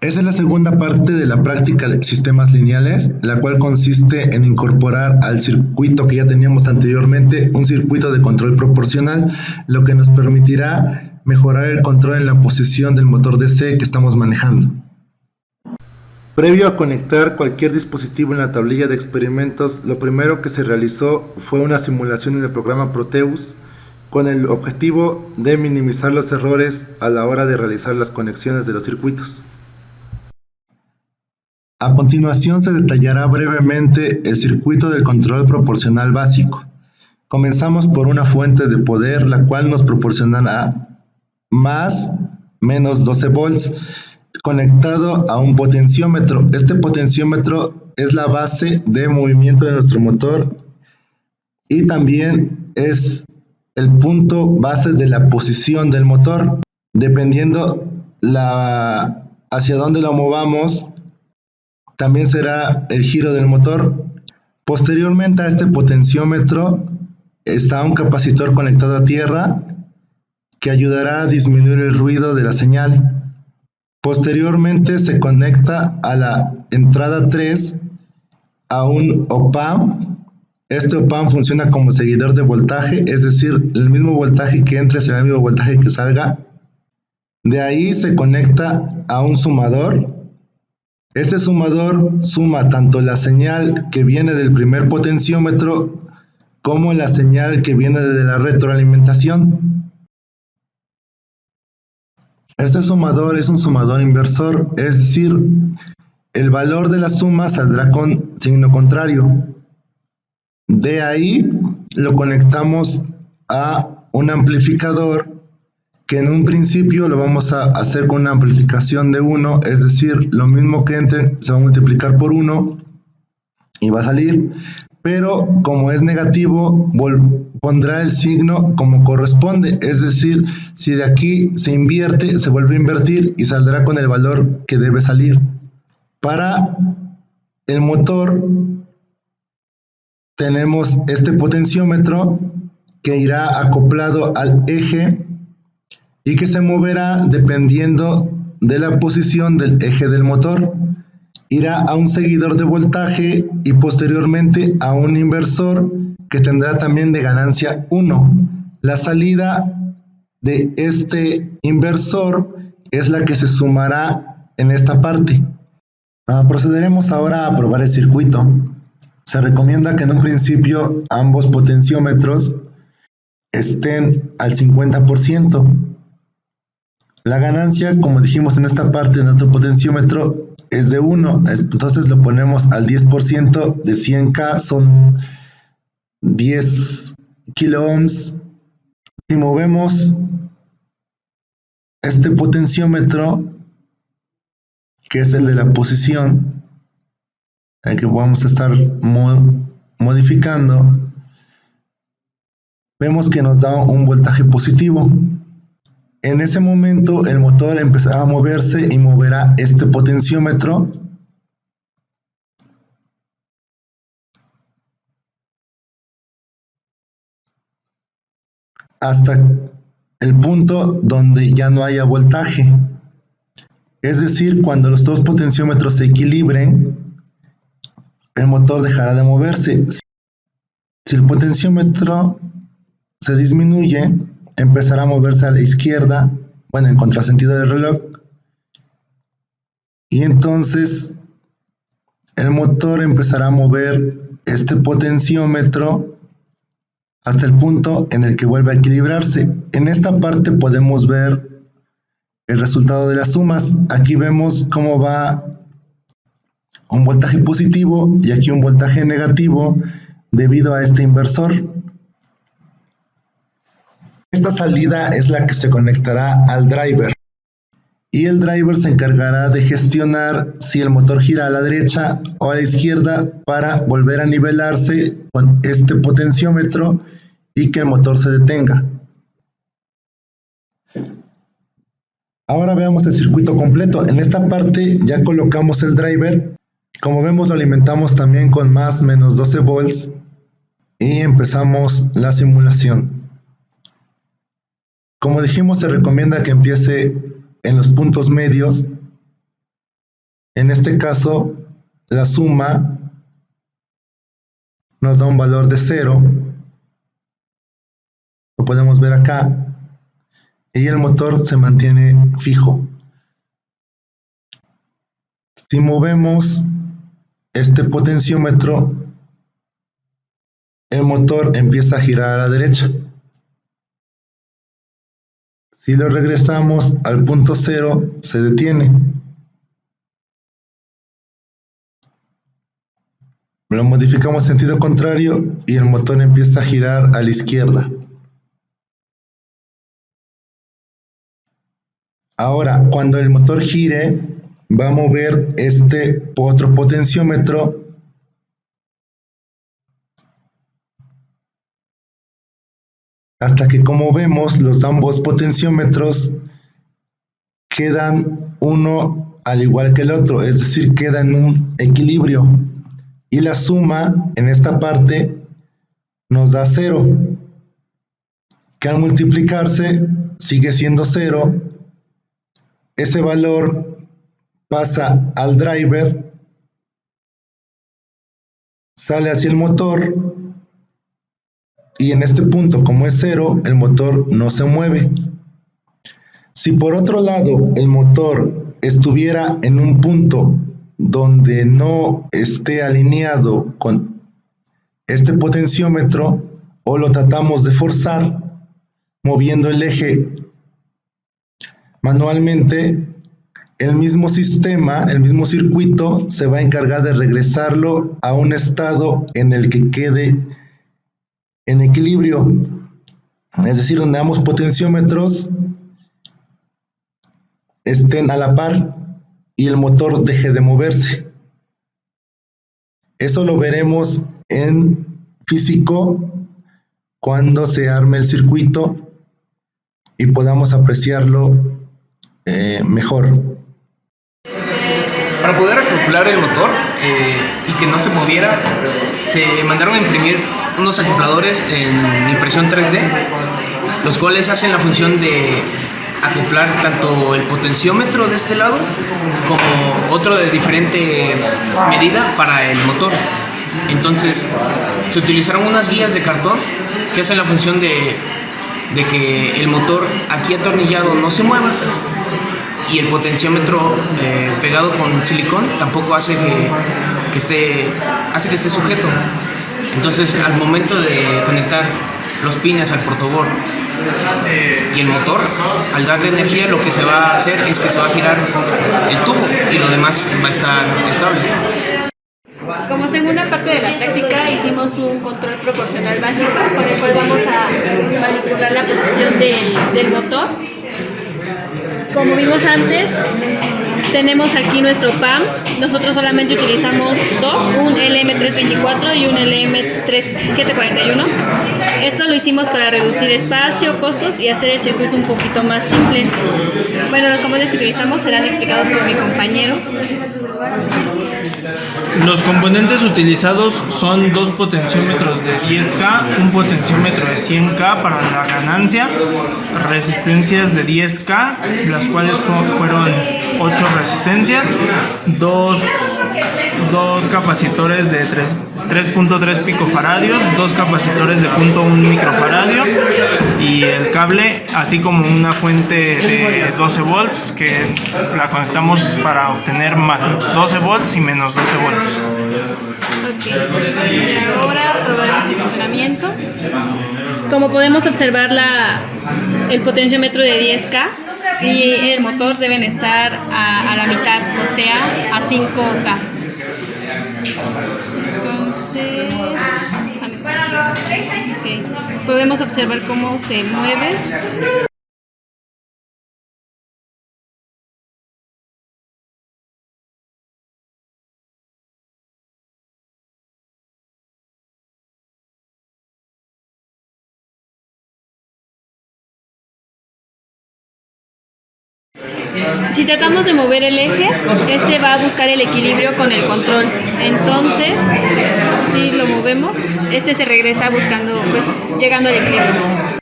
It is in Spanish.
Esa es la segunda parte de la práctica de sistemas lineales, la cual consiste en incorporar al circuito que ya teníamos anteriormente un circuito de control proporcional, lo que nos permitirá mejorar el control en la posición del motor DC que estamos manejando. Previo a conectar cualquier dispositivo en la tablilla de experimentos, lo primero que se realizó fue una simulación en el programa Proteus con el objetivo de minimizar los errores a la hora de realizar las conexiones de los circuitos. A continuación se detallará brevemente el circuito del control proporcional básico. Comenzamos por una fuente de poder, la cual nos proporcionará más menos 12 volts, conectado a un potenciómetro. Este potenciómetro es la base de movimiento de nuestro motor y también es el punto base de la posición del motor. Dependiendo hacia dónde lo movamos, también será el giro del motor. Posteriormente a este potenciómetro está un capacitor conectado a tierra que ayudará a disminuir el ruido de la señal. Posteriormente se conecta a la entrada 3 a un op-amp. Este op-amp funciona como seguidor de voltaje, es decir, el mismo voltaje que entre será el mismo voltaje que salga. De ahí se conecta a un sumador. Este sumador suma tanto la señal que viene del primer potenciómetro como la señal que viene de la retroalimentación. Este sumador es un sumador inversor, es decir, el valor de la suma saldrá con signo contrario. De ahí lo conectamos a un amplificador que en un principio lo vamos a hacer con una amplificación de 1, es decir, lo mismo que entre se va a multiplicar por 1 y va a salir, pero como es negativo pondrá el signo como corresponde, es decir, si de aquí se invierte, se vuelve a invertir y saldrá con el valor que debe salir. Para el motor tenemos este potenciómetro que irá acoplado al eje y que se moverá dependiendo de la posición del eje del motor. Irá a un seguidor de voltaje y posteriormente a un inversor que tendrá también de ganancia 1. La salida de este inversor es la que se sumará en esta parte. Procederemos ahora a probar el circuito. Se recomienda que en un principio ambos potenciómetros estén al 50%. La ganancia, como dijimos en esta parte de nuestro potenciómetro, es de 1, entonces lo ponemos al 10% de 100K, son 10 kiloohms. Si movemos este potenciómetro, que es el de la posición, que vamos a estar modificando, vemos que nos da un voltaje positivo. En ese momento el motor empezará a moverse y moverá este potenciómetro hasta el punto donde ya no haya voltaje. Es decir, cuando los dos potenciómetros se equilibren, el motor dejará de moverse. Si el potenciómetro se disminuye, empezará a moverse a la izquierda, bueno, en contrasentido del reloj, y entonces el motor empezará a mover este potenciómetro hasta el punto en el que vuelve a equilibrarse. En esta parte podemos ver el resultado de las sumas. Aquí vemos cómo va un voltaje positivo y aquí un voltaje negativo debido a este inversor. Esta salida es la que se conectará al driver y el driver se encargará de gestionar si el motor gira a la derecha o a la izquierda para volver a nivelarse con este potenciómetro y que el motor se detenga. Ahora veamos el circuito completo. En esta parte ya colocamos el driver. Como vemos, lo alimentamos también con más menos 12 volts y empezamos la simulación. Como dijimos, se recomienda que empiece en los puntos medios En este caso, la suma nos da un valor de 0, lo podemos ver acá, y el motor se mantiene fijo. Si movemos este potenciómetro, el motor empieza a girar a la derecha. Si lo regresamos al punto 0, se detiene. Lo modificamos en sentido contrario y el motor empieza a girar a la izquierda. Ahora, cuando el motor gire, va a mover este otro potenciómetro hasta que, como vemos, los ambos potenciómetros quedan uno al igual que el otro, es decir, quedan en un equilibrio. Y la suma en esta parte nos da 0, que al multiplicarse sigue siendo 0. Ese valor pasa al driver, sale hacia el motor, y en este punto, como es 0, el motor no se mueve. Si por otro lado el motor estuviera en un punto donde no esté alineado con este potenciómetro, o lo tratamos de forzar moviendo el eje manualmente, el mismo sistema, el mismo circuito se va a encargar de regresarlo a un estado en el que quede en equilibrio, es decir, donde ambos potenciómetros estén a la par y el motor deje de moverse. Eso lo veremos en físico cuando se arme el circuito y podamos apreciarlo mejor. Para poder acoplar el motor y que no se moviera, se mandaron a imprimir unos acopladores en impresión 3D, los cuales hacen la función de acoplar tanto el potenciómetro de este lado como otro de diferente medida para el motor. Entonces se utilizaron unas guías de cartón que hacen la función de que el motor aquí atornillado no se mueva, y el potenciómetro pegado con silicón tampoco hace que esté sujeto. Entonces, al momento de conectar los pines al protoboard y el motor, al darle energía, lo que se va a hacer es que se va a girar el tubo y lo demás va a estar estable. Como segunda parte de la práctica, hicimos un control proporcional básico con el cual vamos a manipular la posición del motor. Como vimos antes, tenemos aquí nuestro PAM. Nosotros solamente utilizamos dos, un LM324 y un LM741. Esto lo hicimos para reducir espacio, costos y hacer el circuito un poquito más simple. Bueno, los componentes que utilizamos serán explicados por mi compañero. Los componentes utilizados son dos potenciómetros de 10K, un potenciómetro de 100K para la ganancia, resistencias de 10K, las cuales fueron 8 resistencias, dos capacitores de 3.3 picofaradios, dos capacitores de 0.1 microfaradio y el cable, así como una fuente de 12 volts que la conectamos para obtener más 12 volts y menos 12 volts. Ok, y ahora probamos el funcionamiento. Como podemos observar, el potenciómetro de 10K y el motor deben estar a la mitad, o sea, a 5K. Entonces, okay, podemos observar cómo se mueve. Si tratamos de mover el eje, este va a buscar el equilibrio con el control. Entonces, si lo movemos, este se regresa buscando, llegando al equilibrio.